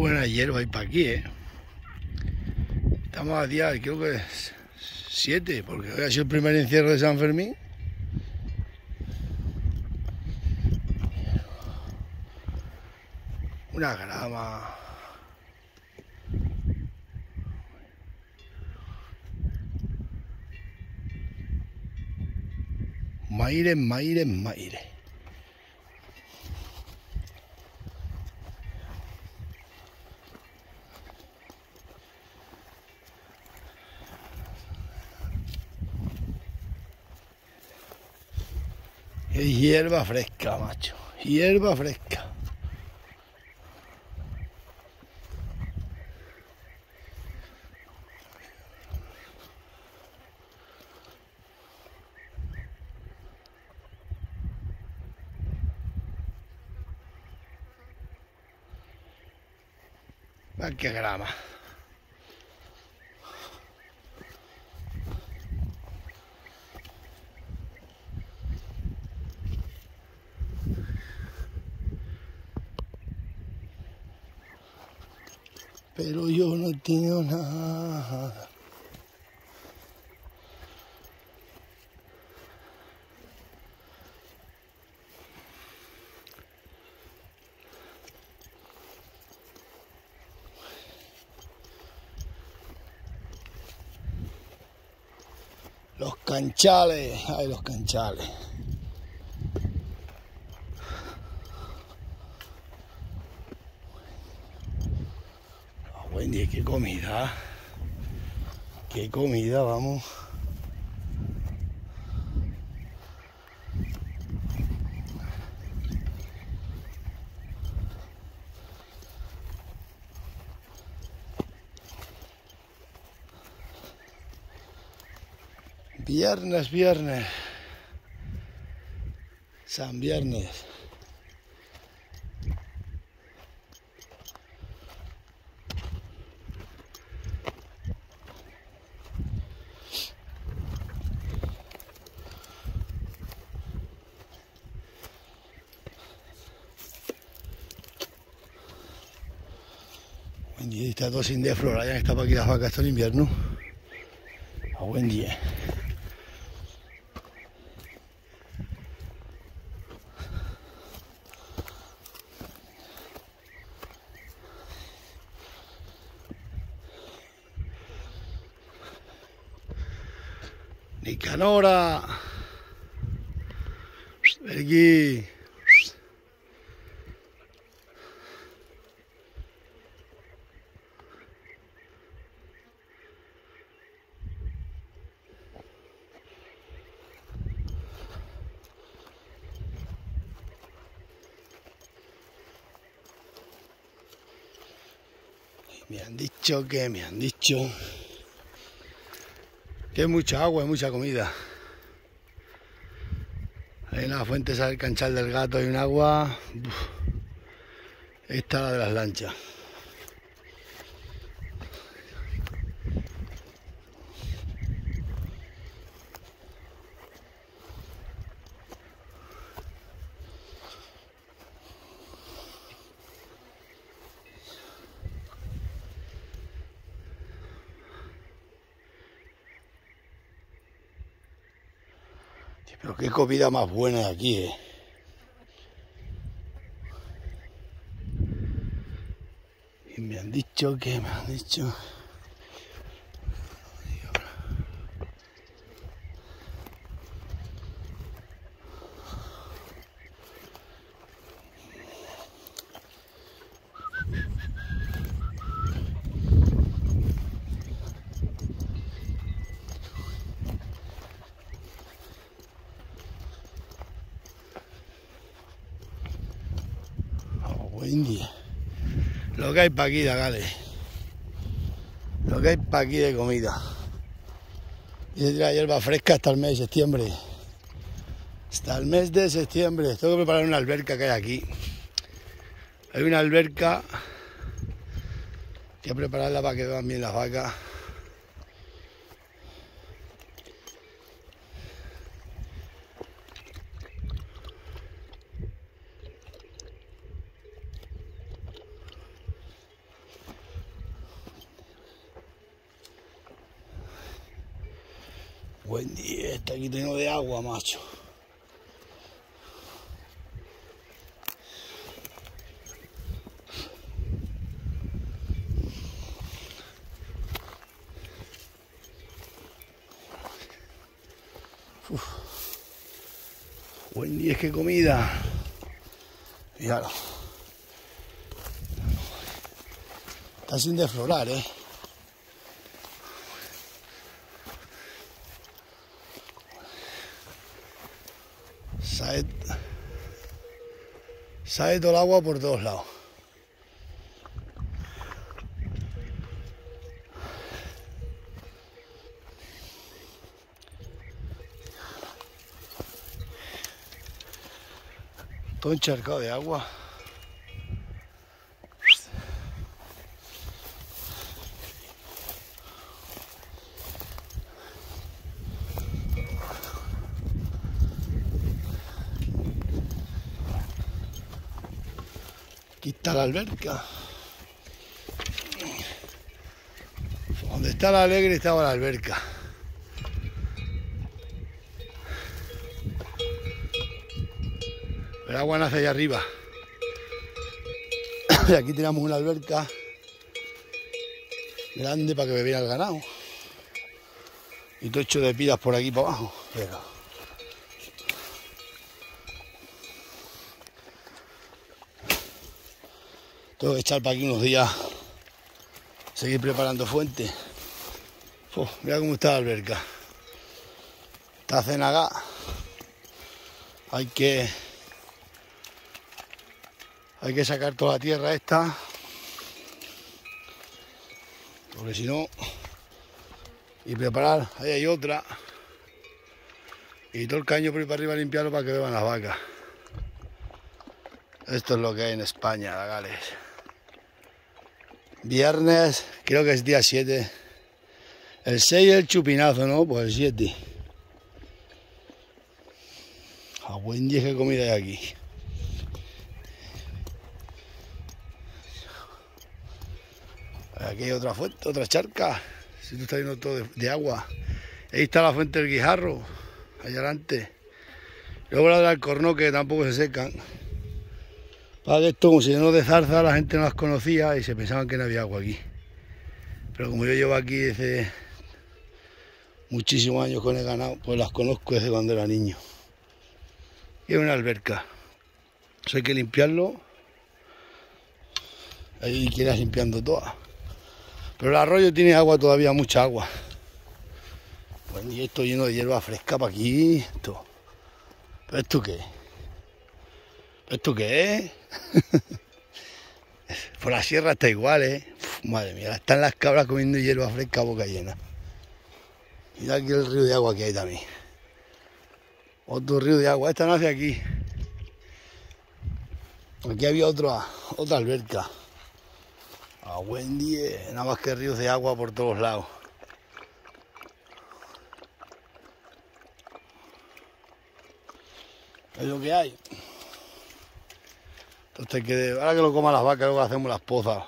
buena hierba hay para aquí, Estamos a día, creo que es 7, porque hoy ha sido el primer encierro de San Fermín. Una grama. Maire, Maire, Maire. Es hierba fresca, macho. Hierba fresca. Ah, qué grama. Pero yo no tengo nada. Los canchales, ay, los canchales. Oh, buen día, qué comida. Qué comida, vamos. Viernes, viernes. San Viernes. Buen día, está todo sin deflorar, ya que está para aquí las vacas todo el invierno. A buen día. Nicanora. Aquí. Me han dicho que hay mucha agua y mucha comida. Ahí en la fuente sale el canchal del gato, hay un agua. Uf. Esta es la de las lanchas. Pero qué comida más buena aquí, Y me han dicho. Buen día. Lo que hay para aquí, Dagales. Lo que hay para aquí de comida. Y la hierba fresca hasta el mes de septiembre. Hasta el mes de septiembre. Tengo que preparar una alberca que hay aquí. Hay una alberca. Hay que prepararla para que vean bien las vacas. Buen día, está aquí lleno de agua, macho. Uf. Buen día, es que comida. Fíjalo. Está sin desflorar, Sale todo el agua por todos lados. Todo encharcado de agua. Aquí está la alberca. Donde está la Alegre estaba la alberca. El agua nace allá arriba. Y aquí tenemos una alberca grande para que bebiera el ganado. Y todo hecho de pilas por aquí para abajo. Pero tengo que echar para aquí unos días, seguir preparando fuente. Mira cómo está la alberca. Está cenagada. Hay que sacar toda la tierra esta, porque si no, y preparar. Ahí hay otra, y todo el caño por ahí para arriba limpiarlo para que beban las vacas. Esto es lo que hay en España, Gales. Viernes, creo que es día 7. El 6 el chupinazo, ¿no? Pues el 7. A buen día que comida hay aquí. Aquí hay otra fuente, otra charca. Si tú estás viendo todo de agua. Ahí está la fuente del Guijarro, allá adelante. Luego la del Alcornoque, que tampoco se secan. Para que esto, como se llenó de zarza, la gente no las conocía y se pensaban que no había agua aquí. Pero como yo llevo aquí desde muchísimos años con el ganado, pues las conozco desde cuando era niño. Y es una alberca. Eso hay que limpiarlo. Ahí quieras limpiando toda. Pero el arroyo tiene agua todavía, mucha agua. Bueno, y esto lleno de hierba fresca para aquí. ¿Pero esto qué? ¿Esto qué es? Por la sierra está igual, Madre mía, están las cabras comiendo hierba fresca a boca llena. Mira aquí el río de agua que hay también. Otro río de agua. Esta nace aquí. Aquí había otra alberca. A buen día, nada más que ríos de agua por todos lados. Es lo que hay. Entonces, ahora que lo coman las vacas, luego hacemos las pozas.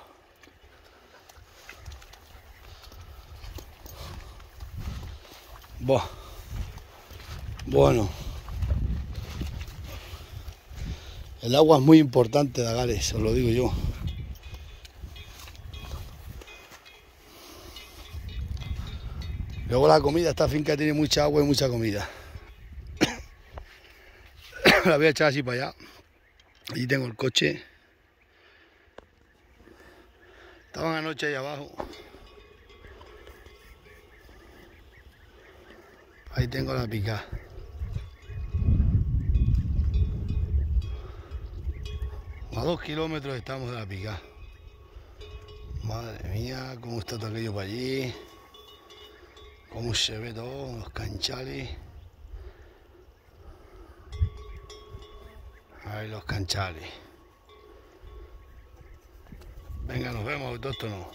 Bueno. El agua es muy importante, Gales, os lo digo yo. Luego la comida, esta finca tiene mucha agua y mucha comida. La voy a echar así para allá. Allí tengo el coche. Estaban anoche ahí abajo. Ahí tengo la pica. A 2 kilómetros estamos de la pica. Madre mía, cómo está todo aquello para allí. Cómo se ve todo, los canchales. Ahí los canchales. Venga, nos vemos, todo esto no.